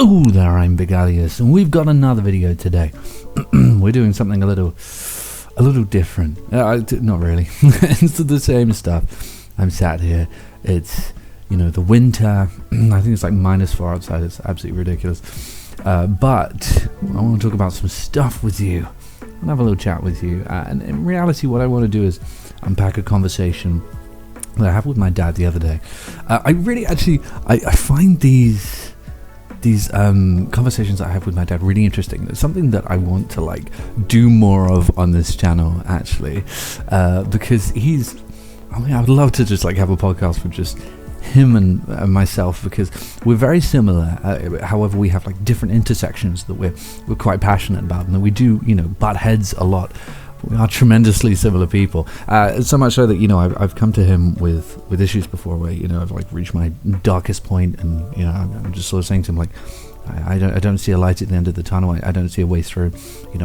Hello there, I'm Big Alias, and we've got another video today. We're doing something a little different. Not really. It's the same stuff. I'm sat here. It's, the winter. I think it's like -4 outside. It's absolutely ridiculous. But I want to talk about some stuff with you. I want to have a little chat with you. And in reality, what I want to do is unpack a conversation that I had with my dad the other day. I find these conversations that I have with my dad really interesting. It's something that I want to do more of on this channel, actually, because I would love to just have a podcast with just him and myself, because we're very similar. However, we have different intersections that we're quite passionate about, and that we do butt heads a lot. We are tremendously similar people, so much so that I've come to him with issues before where I've reached my darkest point, and I'm just sort of saying to him I don't see a light at the end of the tunnel. I don't see a way through.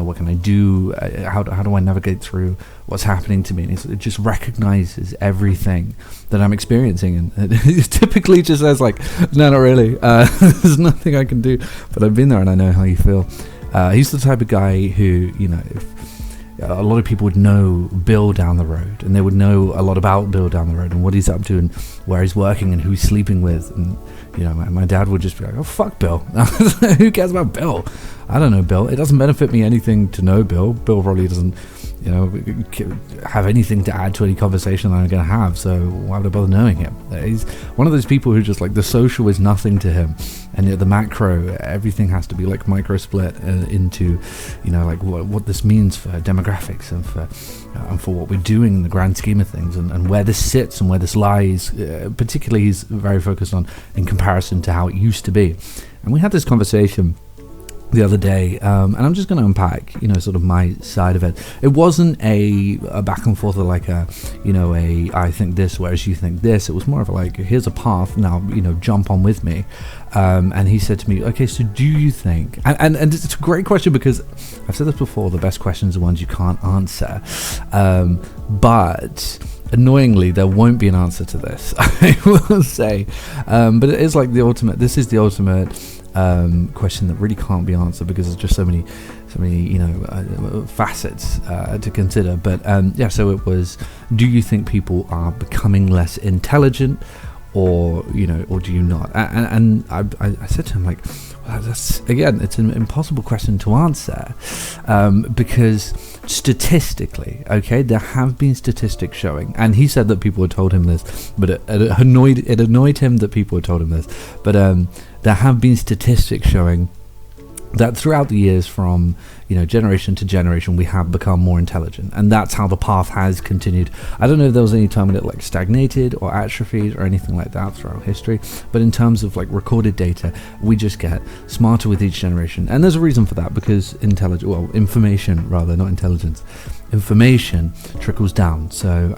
What can I do? How do I navigate through what's happening to me? And it just recognizes everything that I'm experiencing, and it typically just says no, not really. There's nothing I can do, but I've been there and I know how you feel. He's the type of guy who if a lot of people would know Bill down the road, and they would know a lot about Bill down the road and what he's up to and where he's working and who he's sleeping with, and my dad would just be like, oh, fuck Bill. Who cares about Bill? I don't know Bill. It doesn't benefit me anything to know Bill. Bill probably doesn't have anything to add to any conversation that I'm going to have, so why would I bother knowing him? He's one of those people who just the social is nothing to him, and the macro, everything has to be micro split into what this means for demographics and for what we're doing in the grand scheme of things, and where this sits and where this lies. Particularly, he's very focused on in comparison to how it used to be. And we had this conversation the other day, and I'm just going to unpack sort of my side of it. It wasn't a back and forth of I think this whereas you think this. It was more of here's a path, now jump on with me. And he said to me, okay, so do you think, and it's a great question, because I've said this before, the best questions are ones you can't answer, but annoyingly there won't be an answer to this. I will say, but it is this is the ultimate question that really can't be answered, because there's just so many facets to consider. But so it was, do you think people are becoming less intelligent, or do you not? And I said to him well, that's, again, it's an impossible question to answer, because statistically, there have been statistics showing, and he said that people had told him this, but it annoyed him that people had told him this, but there have been statistics showing that throughout the years, from generation to generation, we have become more intelligent, and that's how the path has continued. I don't know if there was any time when it stagnated or atrophied or anything like that throughout history, but in terms of recorded data, we just get smarter with each generation, and there's a reason for that, because information rather, not intelligence. Information trickles down, so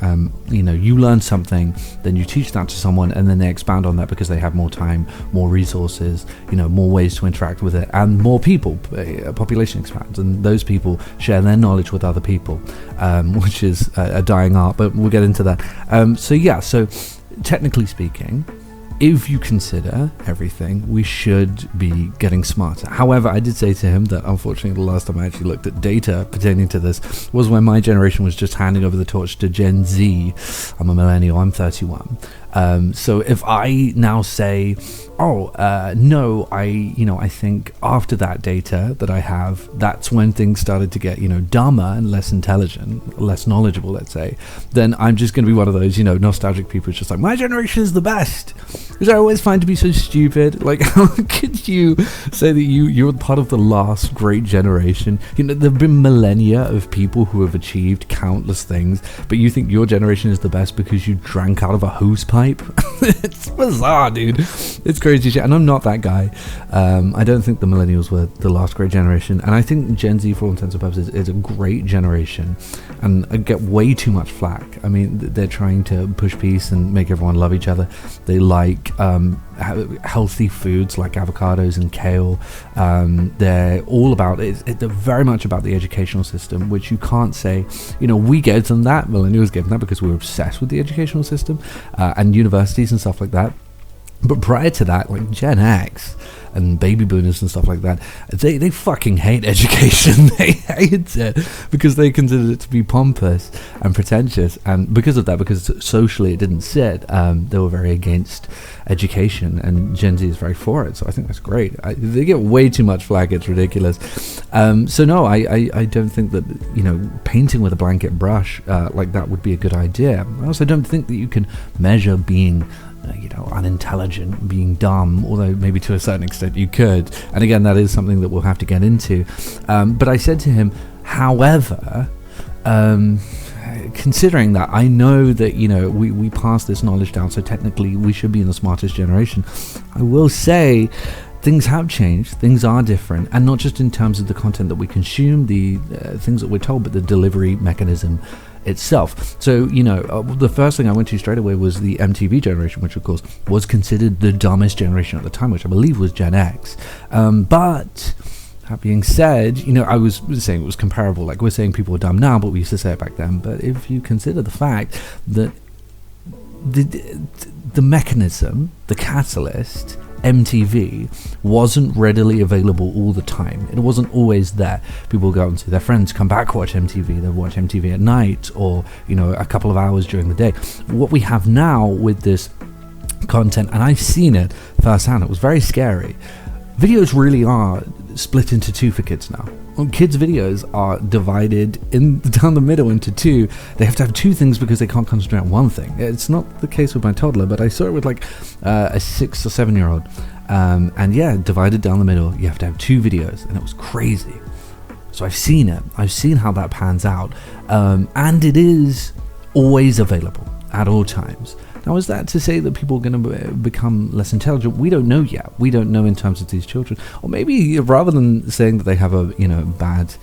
you learn something, then you teach that to someone, and then they expand on that because they have more time, more resources, more ways to interact with it, and more people. Population expands, and those people share their knowledge with other people, which is a dying art, but we'll get into that. So technically speaking, if you consider everything, we should be getting smarter. However, I did say to him that unfortunately the last time I actually looked at data pertaining to this was when my generation was just handing over the torch to Gen Z. I'm a millennial, I'm 31. So if I now say, no, I think after that data that I have, that's when things started to get, dumber and less intelligent, less knowledgeable, let's say, then I'm just going to be one of those, nostalgic people who's just my generation is the best, which I always find to be so stupid. How could you say that you're part of the last great generation? There have been millennia of people who have achieved countless things, but you think your generation is the best because you drank out of a hose pipe? It's bizarre, dude. It's crazy shit, and I'm not that guy. I don't think the millennials were the last great generation, and I think Gen Z, for all intents and purposes, is a great generation, and I get way too much flack. I mean, they're trying to push peace and make everyone love each other. They like healthy foods like avocados and kale. They're all about it. They're very much about the educational system, which you can't say, we gave them that, millennials gave them that because we were obsessed with the educational system and universities and stuff like that. But prior to that, like Gen X and baby boomers and stuff like that, they fucking hate education. They hate it because they considered it to be pompous and pretentious, and because of that, because socially it didn't sit, they were very against education, and Gen Z is very for it. So I think that's great. They get way too much flack. It's ridiculous. So no, I don't think that, you know, painting with a blanket brush like that would be a good idea. I also don't think that you can measure being unintelligent, being dumb, although maybe to a certain extent you could. And again, that is something that we'll have to get into. But I said to him, however, considering that, I know that, you know, we pass this knowledge down, so technically we should be in the smartest generation. I will say things have changed, things are different, and not just in terms of the content that we consume, the things that we're told, but the delivery mechanism itself. So, you know, the first thing I went to straight away was the MTV generation, which of course was considered the dumbest generation at the time, which I believe was Gen X. But that being said, you know, I was saying it was comparable. Like, we're saying people are dumb now, but we used to say it back then. But if you consider the fact that the mechanism, the catalyst, MTV, wasn't readily available all the time. It wasn't always there. People would go out and see their friends, come back, watch MTV. They'd watch MTV at night, or, you know, a couple of hours during the day. What we have now with this content, and I've seen it firsthand, it was very scary. Videos really are split into two for kids now. Well, kids' videos are divided down the middle into two. They have to have two things because they can't concentrate on one thing. It's not the case with my toddler, but I saw it with like a 6 or 7 year old. And yeah, divided down the middle. You have to have two videos, and it was crazy. So I've seen it. I've seen how that pans out. And it is always available at all times. Now, is that to say that people are going to become less intelligent? We don't know yet. We don't know in terms of these children. Or maybe rather than saying that they have a, you know, bad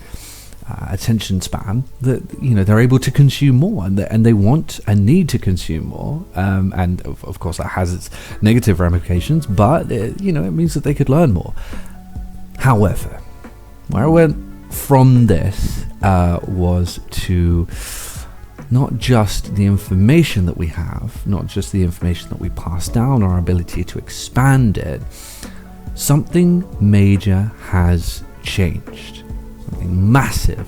attention span, that, you know, they're able to consume more, and they want and need to consume more. And of course that has its negative ramifications, but you know, it means that they could learn more. However, where I went from this was to not just the information that we have, not just the information that we pass down, our ability to expand it. Something major has changed. Something massive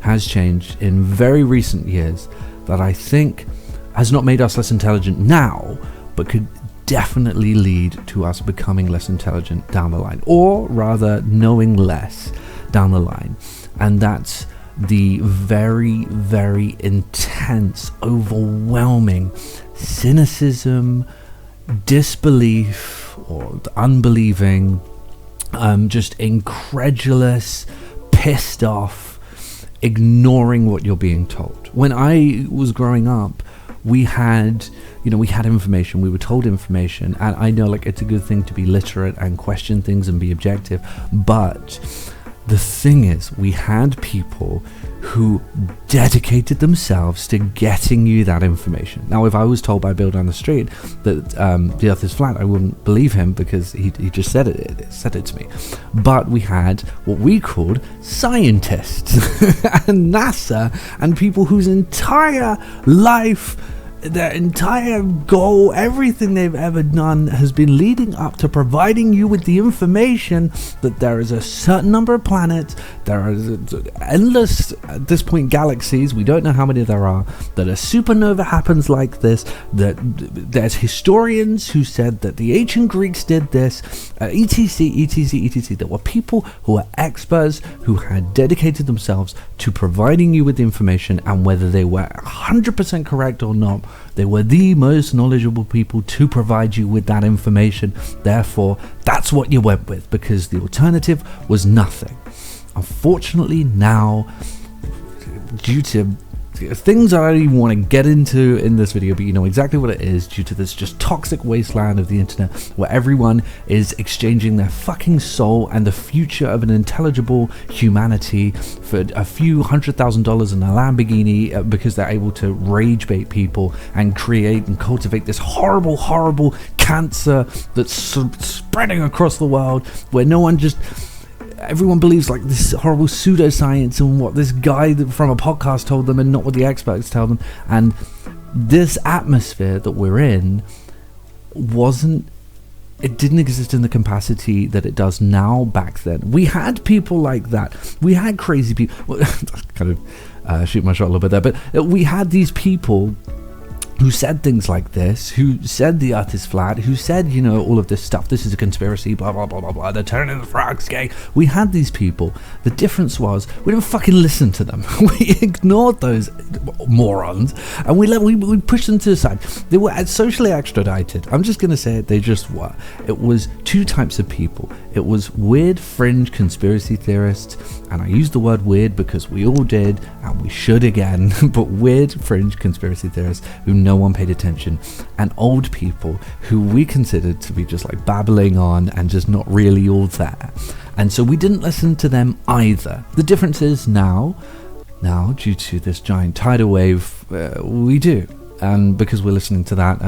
has changed in very recent years that I think has not made us less intelligent now, but could definitely lead to us becoming less intelligent down the line, or rather knowing less down the line. And that's the very, very intense, overwhelming cynicism, disbelief, or unbelieving, just incredulous, pissed off, ignoring what you're being told. When I was growing up, we had information, we were told information, and I know, like, it's a good thing to be literate and question things and be objective, but the thing is, we had people who dedicated themselves to getting you that information. Now, if I was told by Bill down the street that the earth is flat, I wouldn't believe him because he just said it to me. But we had what we called scientists and NASA, and people whose entire life, their entire goal, everything they've ever done has been leading up to providing you with the information that there is a certain number of planets, there are endless, at this point, galaxies, we don't know how many there are, that a supernova happens like this, that there's historians who said that the ancient Greeks did this, etc. There were people who were experts who had dedicated themselves to providing you with the information, and whether they were 100% correct or not, they were the most knowledgeable people to provide you with that information. Therefore, that's what you went with, because the alternative was nothing. Unfortunately, now, due to things I don't even want to get into in this video, but you know exactly what it is, due to this just toxic wasteland of the internet where everyone is exchanging their fucking soul and the future of an intelligible humanity for a few $100,000 in a Lamborghini, because they're able to rage bait people and create and cultivate this horrible, horrible cancer that's spreading across the world, where everyone believes like this horrible pseudoscience and what this guy from a podcast told them and not what the experts tell them. And this atmosphere that we're in wasn't it didn't exist in the capacity that it does now back then. We had people like that. We had crazy people. Well, kind of shoot my shot a little bit there, but we had these people who said things like this, who said the earth is flat, who said, you know, all of this stuff, this is a conspiracy, blah, blah, blah, blah, blah, they're turning the frogs gay. We had these people. The difference was, we didn't fucking listen to them. We ignored those morons, and we pushed them to the side. They were socially extradited. I'm just going to say it, they just were. It was two types of people. It was weird fringe conspiracy theorists, and I use the word weird because we all did, and we should again, but weird fringe conspiracy theorists who no one paid attention, and old people who we considered to be just like babbling on and just not really all there. And so we didn't listen to them either. The difference is now due to this giant tidal wave, we do. And because we're listening to that,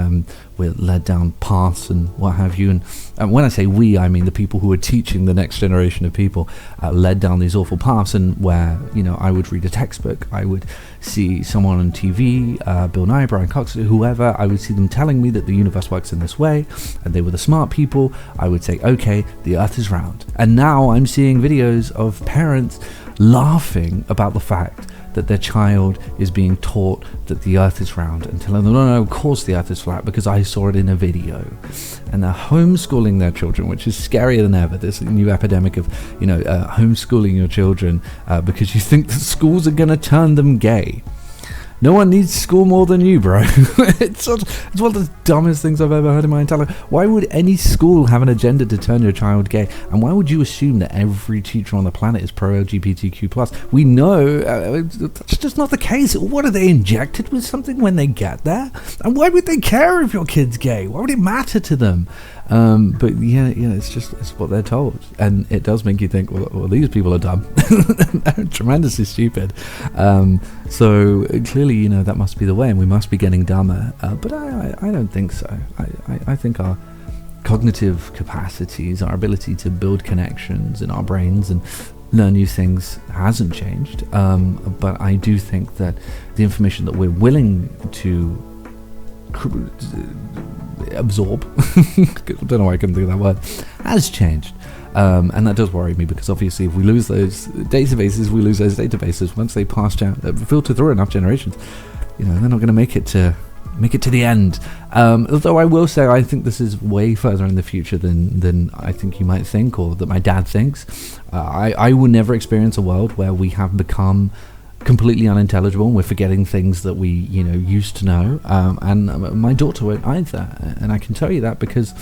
we're led down paths and what have you. And when I say we, I mean the people who are teaching the next generation of people, led down these awful paths. And where, you know, I would read a textbook, I would see someone on TV, Bill Nye, Brian Cox, whoever, I would see them telling me that the universe works in this way, and they were the smart people. I would say, okay, the earth is round. And now I'm seeing videos of parents laughing about the fact that their child is being taught that the earth is round, and telling them, no, of course the earth is flat because I saw it in a video. And they're homeschooling their children, which is scarier than ever, this new epidemic of, you know, homeschooling your children because you think that schools are going to turn them gay. No one needs school more than you, bro. It's one of the dumbest things I've ever heard in my entire life. Why would any school have an agenda to turn your child gay? And why would you assume that every teacher on the planet is pro-LGBTQ+? We know that's just not the case. What, are they injected with something when they get there? And why would they care if your kid's gay? Why would it matter to them? But yeah, it's what they're told, and it does make you think, well these people are dumb. They're tremendously stupid. So clearly, you know, that must be the way, and we must be getting dumber. But I don't think so. I think our cognitive capacities, our ability to build connections in our brains and learn new things hasn't changed. But I do think that the information that we're willing to absorb I don't know why I couldn't think of that word, has changed, and that does worry me, because obviously if we lose those databases once they pass down, filter through enough generations, you know, they're not going to make it to the end. Although I will say, I think this is way further in the future than I think you might think, or that my dad thinks. I will never experience a world where we have become completely unintelligible and we're forgetting things that we, you know, used to know, and my daughter won't either. And I can tell you that because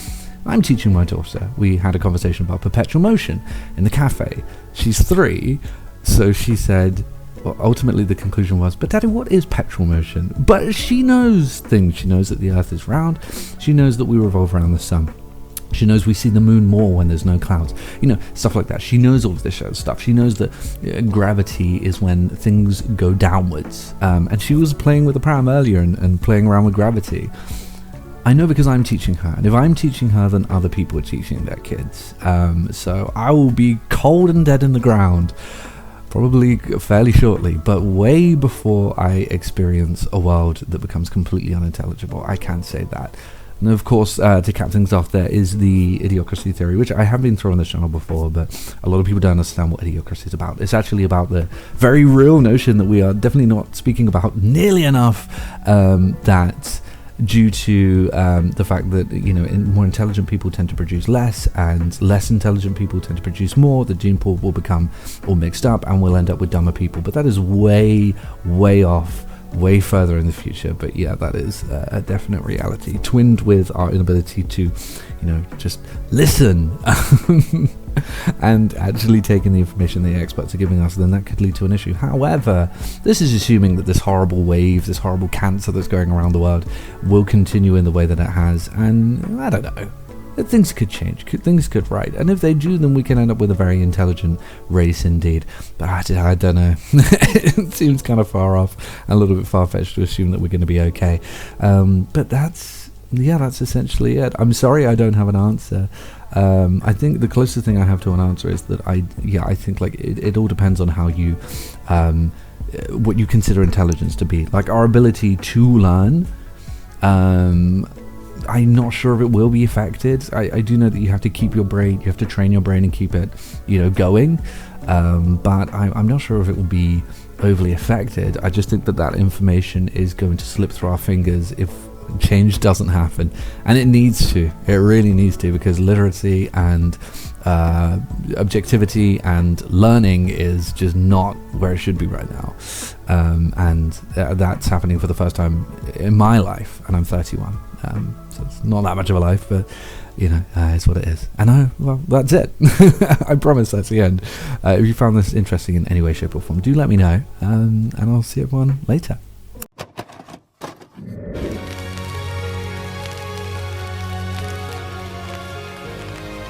I'm teaching my daughter. We had a conversation about perpetual motion in the cafe. She's 3, so she said, well, ultimately the conclusion was, but Daddy, what is perpetual motion? But she knows things. She knows that the earth is round. She knows that we revolve around the sun. She knows we see the moon more when there's no clouds, you know, stuff like that. She knows all of this stuff. She knows that gravity is when things go downwards. And she was playing with the pram earlier and playing around with gravity. I know because I'm teaching her. And if I'm teaching her, then other people are teaching their kids. So I will be cold and dead in the ground, probably fairly shortly, but way before I experience a world that becomes completely unintelligible. I can say that. And of course, to cap things off, there is the idiocracy theory, which I have been through on this channel before, but a lot of people don't understand what idiocracy is about. It's actually about the very real notion that we are definitely not speaking about nearly enough, that due to the fact that, you know, more intelligent people tend to produce less, and less intelligent people tend to produce more, the gene pool will become all mixed up, and we'll end up with dumber people. But that is way, way off, way further in the future. But yeah, that is a definite reality, twinned with our inability to, you know, just listen and actually take in the information the experts are giving us. Then that could lead to an issue. However, this is assuming that this horrible wave, this horrible cancer that's going around the world will continue in the way that it has, and I don't know, things could change, things could right, and if they do, then we can end up with a very intelligent race indeed. But I don't know. It seems kind of far off, and a little bit far-fetched to assume that we're going to be okay. But that's essentially it. I'm sorry I don't have an answer. I think the closest thing I have to an answer is that I think like it all depends on how you what you consider intelligence to be. Like our ability to learn, I'm not sure if it will be affected. I do know that you have to keep your brain, you have to train your brain and keep it, going. But I'm not sure if it will be overly affected. I just think that information is going to slip through our fingers if change doesn't happen, and it needs to. It really needs to, because literacy and objectivity and learning is just not where it should be right now, and that's happening for the first time in my life, and I'm 31, so it's not that much of a life, but it's what it is. And that's it. I promise that's the end. If you found this interesting in any way, shape or form, do let me know, and I'll see everyone later.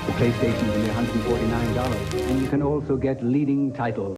The PlayStation's only $149, and you can also get leading titles.